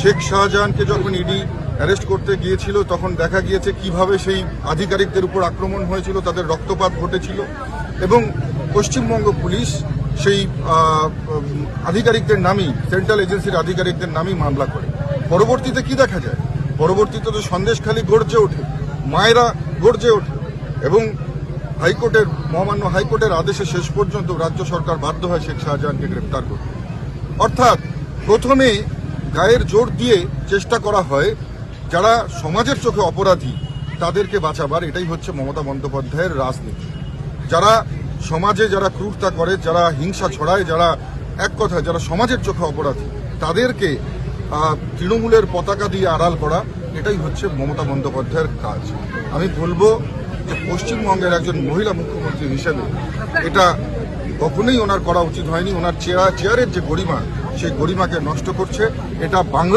শেখ শাহজাহানকে যখন ED arrest করতে গিয়েছিল তখন দেখা গিয়েছে কিভাবে সেই আধিকারিকদের উপর আক্রমণ হয়েছিল, তাদের রক্তপাত ঘটেছিল এবং পশ্চিমবঙ্গ পুলিশ সেই আধিকারিকদের নামই, সেন্ট্রাল এজেন্সির আধিকারিকদের নামই মামলা করে। পরবর্তীতে কি দেখা যায়? পরবর্তীতে তো সন্দেশখালী গর্জে ওঠে, মায়েরা গর্জে ওঠে এবং হাইকোর্টের, মহামান্য হাইকোর্টের আদেশে শেষ পর্যন্ত রাজ্য সরকার বাধ্য হয় শেখ শাহজাহানকে গ্রেপ্তার করতে। অর্থাৎ প্রথমে গায়ের জোর দিয়ে চেষ্টা করা হয় যারা সমাজের চোখে অপরাধী তাদেরকে বাঁচাবার। এটাই হচ্ছে মমতা বন্দ্যোপাধ্যায়ের রাজনীতি। যারা সমাজে যারা ক্রূরতা করে, যারা হিংসা ছড়ায়, যারা এক কথায় যারা সমাজের চোখে অপরাধী তাদেরকে তৃণমূলের পতাকা দিয়ে আড়াল করা, এটাই হচ্ছে মমতা বন্দ্যোপাধ্যায়ের কাজ। আমি বলবো যে পশ্চিমবঙ্গের একজন মহিলা মুখ্যমন্ত্রী হিসেবে এটা কখনোই ওনার করা উচিত হয়নি। ওনার চেয়ারের যে গরিমা, সেই গরিমাকে নষ্ট করছে। এটা বাংলা